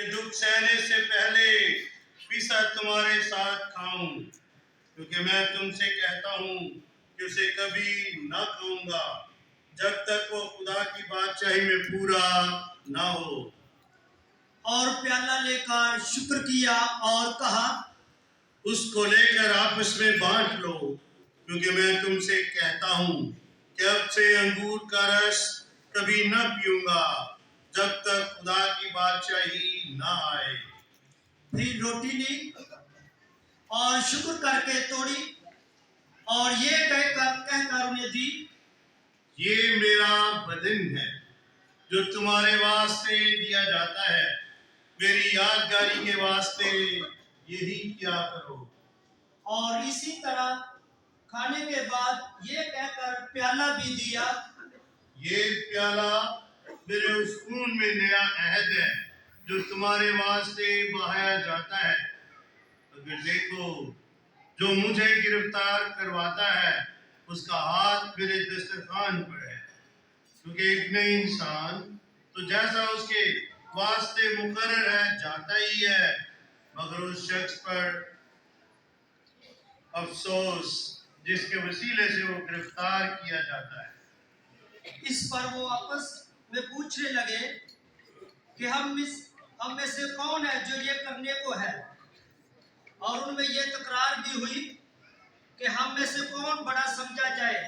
کہ دکھ سہنے سے پہلے پیسا تمہارے ساتھ کھاؤں، کیونکہ میں تم سے کہتا ہوں کہ اسے کبھی نہ کھاؤں گا جب تک وہ خدا کی بادشاہی میں پورا نہ ہو۔ اور پیالہ لے کر شکر کیا اور کہا، اس کو لے کر آپس میں بانٹ لو، کیونکہ میں تم سے کہتا ہوں کہ اب سے انگور کا رس کبھی نہ پیوں گا جب تک خدا کی بادشاہی نہ آئے۔ پھر روٹی لی اور شکر کر کے توڑی اور یہ کہہ کر انہیں دی، یہ میرا بدن ہے جو تمہارے واسطے دیا جاتا ہے، میری یادگاری کے واسطے یہی کیا کرو۔ اور اسی طرح کھانے کے بعد یہ کہہ کر پیالہ بھی دیا، یہ پیالہ میرے اس خون میں نیا عہد ہے جو تمہارے واسطے بہایا جاتا ہے۔ اگر دیکھو جو مجھے گرفتار کرواتا ہے اس کا ہاتھ میرے دسترخوان پر ہے، کیونکہ ایک نئی انسان تو جیسا اس کے واسطے مقرر ہے جاتا ہی ہے، مگر اس شخص پر افسوس جس کے وسیلے سے وہ گرفتار کیا جاتا ہے۔ اس پر وہ آپس میں پوچھنے لگے کہ ہم میں سے کون ہے جو یہ کرنے کو ہے؟ اور ان میں یہ تکرار بھی ہوئی کہ ہم میں سے کون بڑا سمجھا جائے؟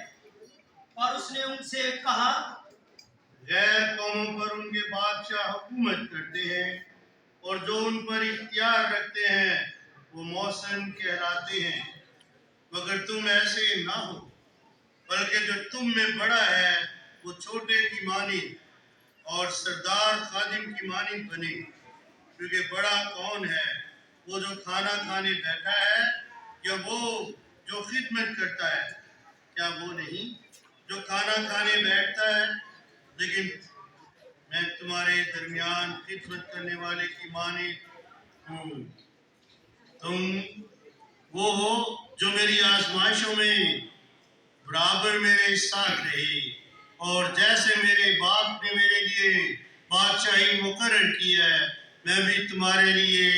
اور اس نے ان سے کہا، غیر قوموں پر ان کے بادشاہ حکومت کرتے ہیں اور جو ان پر اختیار رکھتے ہیں وہ موسم کہلاتے ہیں، مگر تم ایسے نہ ہو، بلکہ جو تم میں بڑا ہے وہ چھوٹے کی مانند اور سردار خادم کی مانند بنے، کیونکہ بڑا کون ہے، وہ جو کھانا کھانے بیٹھا ہے یا وہ جو خدمت کرتا ہے؟ کیا وہ نہیں جو کھانا کھانے بیٹھتا ہے؟ لیکن میں تمہارے درمیان خدمت کرنے والے کی مانند ہوں۔ تم وہ ہو جو میری آزمائشوں میں برابر میرے ساتھ رہے، اور جیسے میرے باپ نے میرے لیے بادشاہی مقرر کی ہے میں بھی تمہارے لیے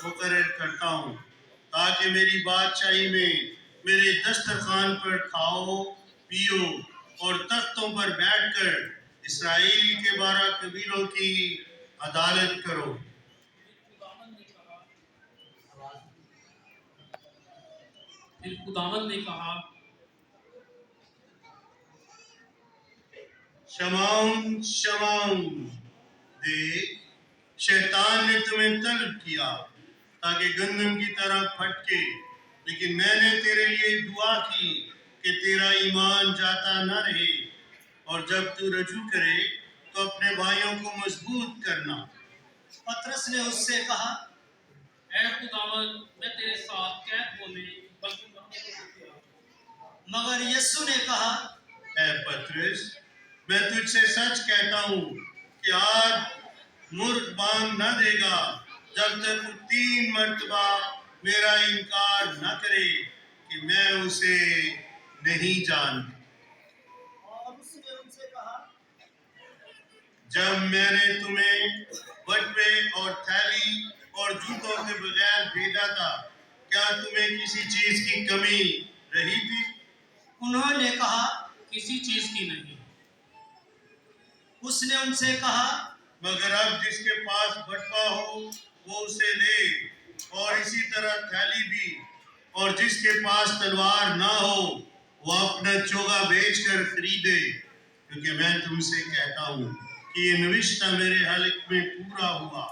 مقرر کرتا ہوں، تاکہ میری بادشاہی میں میرے دسترخوان پر کھاؤ پیو اور تختوں پر بیٹھ کر اسرائیل کے 12 قبیلوں کی عدالت کرو۔ پھر خداوند نے کہا، شمعون شمعون، دیکھ شیطان نے تمہیں طلب کیا تاکہ گندم کی طرح پھٹکے، لیکن میں نے تیرے لیے دعا کی کہ تیرا ایمان جاتا نہ رہے، اور جب تو رجوع کرے تو اپنے بھائیوں کو مضبوط کرنا۔ پطرس نے اس سے کہا، اے خداوند، میں تیرے ساتھ قید ہونے بلکہ مرنے کو تیار ہوں۔ مگر یسوع نے کہا، اے پطرس، میں تجھ سے سچ کہتا ہوں کہ آج مرغ بانگ نہ دے گا جب تک وہ 3 مرتبہ میرا انکار نہ کرے کہ میں اسے نہیں جانتا۔ اور اس نے ان سے کہا، جب میں نے تمہیں بٹوے اور تھیلی اور جوتوں کے بغیر بھیجا تھا، کیا تمہیں کسی چیز کی کمی رہی تھی؟ انہوں نے کہا، کسی چیز کی نہیں۔ اس نے ان سے کہا، مگر اب جس کے پاس بٹوا ہو وہ اسے لے، اور اسی طرح تھیلی بھی، اور جس کے پاس تلوار نہ ہو وہ اپنا چوگا بیچ کر خریدے، کیونکہ میں تم سے کہتا ہوں کہ یہ نوشتہ میرے حلق میں پورا ہوا۔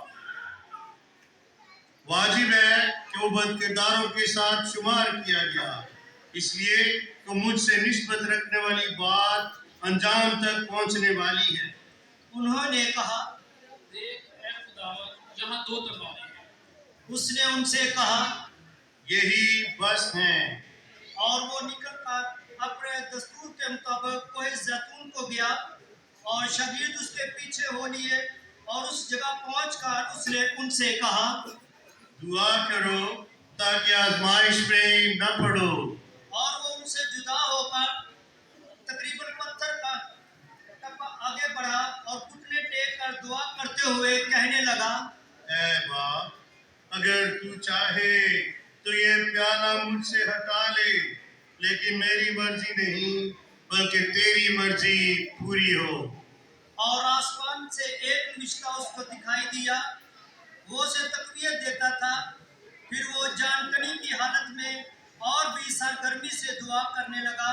واجب ہے کہ وہ بد کرداروں کے ساتھ شمار کیا گیا، اس لیے کہ مجھ سے نسبت رکھنے والی بات انجام تک پہنچنے والی ہے۔ انہوں نے کہا، دیکھ اے خداوند، یہاں 2 تلواریں ہیں۔ اس نے ان سے کہا، یہی بس ہیں۔ اور وہ نکل کر اپنے دستور کے مطابق کوہ زیتون کو گیا، اور شاگرد اس کے پیچھے ہو لیے، اور اس جگہ پہنچ کر اس نے ان سے کہا، دعا کرو تاکہ آزمائش میں نہ پڑو۔ اور وہ ان سے جدا ہو کر تقریباً پتھر کا ٹپا آگے بڑھا اور گھٹنے ٹیک کر دعا کرتے ہوئے کہنے لگا، اے باپ، اگر تو چاہے تو یہ پیالہ مجھ سے ہٹا لے، لیکن میری مرضی نہیں بلکہ تیری مرضی پوری ہو۔ اور آسمان سے ایک فرشتہ اس کو دکھائی دیا، وہ اسے تقویت دیتا تھا۔ پھر وہ جان کنی کی حالت میں اور بھی سرگرمی سے دعا کرنے لگا،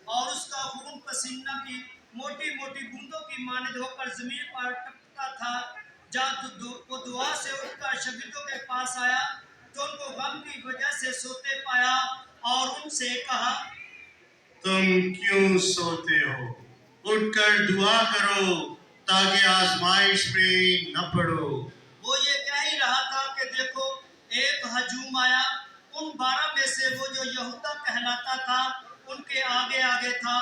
اور اس کا خون پسینہ کی موٹی موٹی بوندوں کی مانند ہو کر زمین پر ٹپکتا تھا۔ جب وہ دعا سے اٹھ کر شاگردوں کے پاس آیا تو ان کو غم کی وجہ سے سوتے پایا، اور ان سے کہا، تم کیوں سوتے ہو؟ اٹھ کر دعا کرو تاکہ آزمائش میں نہ پڑو۔ وہ یہ کہہ ہی رہا تھا کہ دیکھو ایک ہجوم آیا، ان 12 میں سے وہ جو یہودا کہلاتا تھا ان کے آگے آگے تھا۔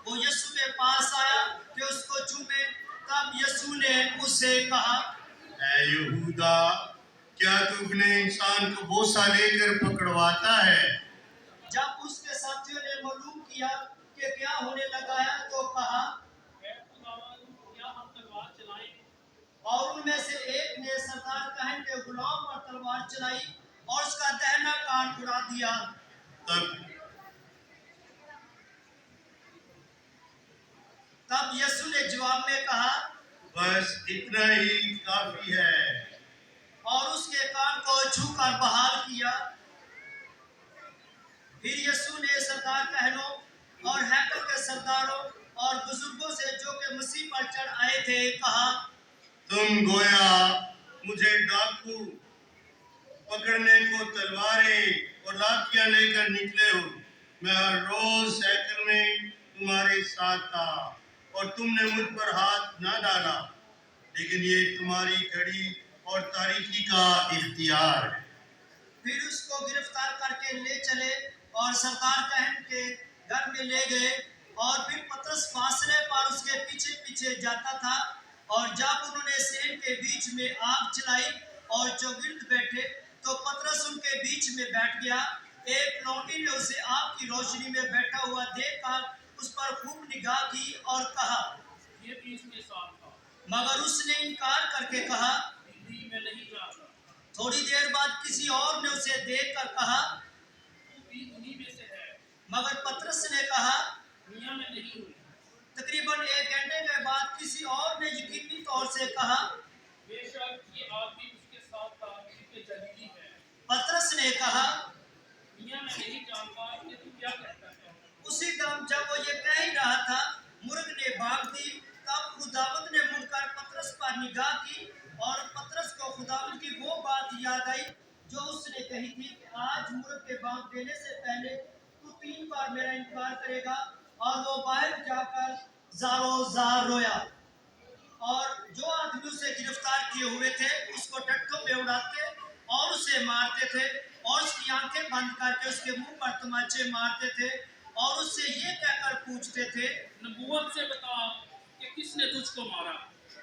وہ یسوع کے پاس آیا کہ اس کو چومے، تب یسوع نے اس سے کہا، اے یہودا، کیا تو اپنے انسان کو بوسہ لے کر پکڑواتا ہے؟ جب اس کے ساتھیوں نے معلوم کیا کہ کیا ہونے لگا ہے تو کہا، اے خداوند، کیا ہم تلوار چلائیں؟ اور ان میں سے ایک نے سردار کہن کے غلام پر تلوار چلائی اور اس کا دہنا کان اڑا دیا۔ تب یسوع نے جواب میں کہا، بس اتنا ہی کافی ہے۔ اور اس کے کان کو چھو کر بحال کیا۔ پھر یسوع نے سردار کہنوں اور ہیکل کے سرداروں اور بزرگوں سے جو کہ مسیح پر چڑھ آئے تھے کہا، تم گویا مجھے ڈاکو پکڑنے کو تلواریں اور لاٹھیاں لے کر نکلے ہو۔ میں ہر روز ہیکل میں تمہارے ساتھ تھا اور تم نے مجھ پر ہاتھ نہ ڈالا، لیکن یہ تمہاری گھڑی اور تاریکی کا اختیار ہے۔ پھر اس کو گرفتار کر کے لے چلے اور سردار کہن کے گھر میں لے گئے، اور پھر پترس فاصلے پر اس کے پیچھے پیچھے جاتا تھا۔ اور جب انہوں نے سین کے بیچ میں آگ جلائی اور چوگرد بیٹھے تو پترس ان کے بیچ میں بیٹھ گیا۔ ایک لونڈی نے اسے آگ کی روشنی میں بیٹھا ہوا دیکھ کر اس پر خوب نگاہ کی اور کہا، یہ بھی اس کے ساتھ تھا۔ مگر اس نے انکار کر کے کہا، نہیں، میں نہیں جانتا۔ تھوڑی دیر بعد کسی اور نے اسے دیکھ کر کہا، تو بھی انہی میں سے ہے۔ مگر پترس نے کہا، دنیا میں نہیں ہوئی۔ تقریباً 1 گھنٹے کے بعد کسی اور نے یقینی طور سے کہا، بے شک یہ آدمی اس کے ساتھ تھا کیونکہ جلیلی ہے۔ پترس نے کہا، دنیا میں نہیں جانتا کہ تو کیا کہتا ہے۔ اسی دم جب وہ یہ کہہ ہی رہا تھا مرغ نے بانگ دی۔ تب خداوند نے مڑ کر پترس پر نگاہ کی، اور پترس کو خداوند کی وہ بات یاد آئی جو اس نے کہی تھی کہ آج مرغ کے بانگ دینے سے پہلے تو 3 بار میرا انکار کرے گا۔ اور وہ باہر جا کر زاروں زار رویا۔ اور جو آدمی اسے گرفتار کیے ہوئے تھے اس کو ڈنڈوں میں اڑاتے اور اسے مارتے تھے، اور اس کی آنکھیں بند کر کے اس کے منہ پر تماچے مارتے تھے، اور اس سے یہ کہہ کر پوچھتے تھے، نبوت سے بتا کہ کس نے تجھ کو مارا۔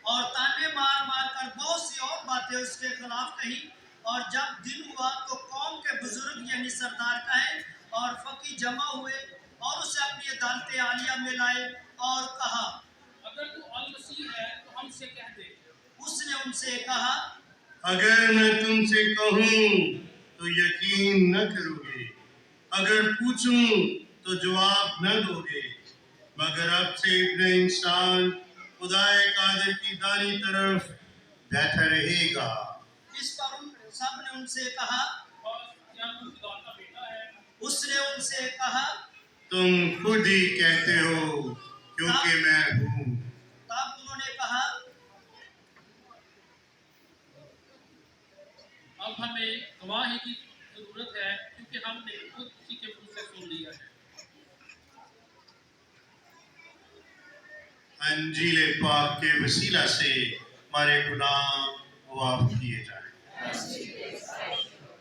اور تانے مار مار کر بہت سی اور باتیں اس کے خلاف کہی۔ اور جب دن ہوا تو قوم کے بزرگ یعنی سردار کہن اور فقی جمع ہوئے اور اسے اپنی عدالت عالیہ میں لائے اور کہا، اگر تو المسیح ہے تو ہم سے کہہ دے۔ اس نے ان سے کہا، اگر میں تم سے کہوں تو یقین نہ کرو گے، اگر پوچھوں تو جواب نہ دو گے، مگر اب سے ابن انسان خدائے قادر کی دائیں طرف بیٹھا رہے گا۔ اس پر ان سب نے ان سے کہا، اور کیا تو خدا کا بیٹا ہے؟ اس نے ان سے کہا، تم خود ہی کہتے ہو کیونکہ میں ہوں۔ تب انہوں نے کہا، اب ہمیں گواہی کی ضرورت ہے کیونکہ ہم نے خود اسی کے منہ سے سن لیا ہے۔ انجیل پاک کے وسیلہ سے ہمارے گناہ معاف کیے جائیں۔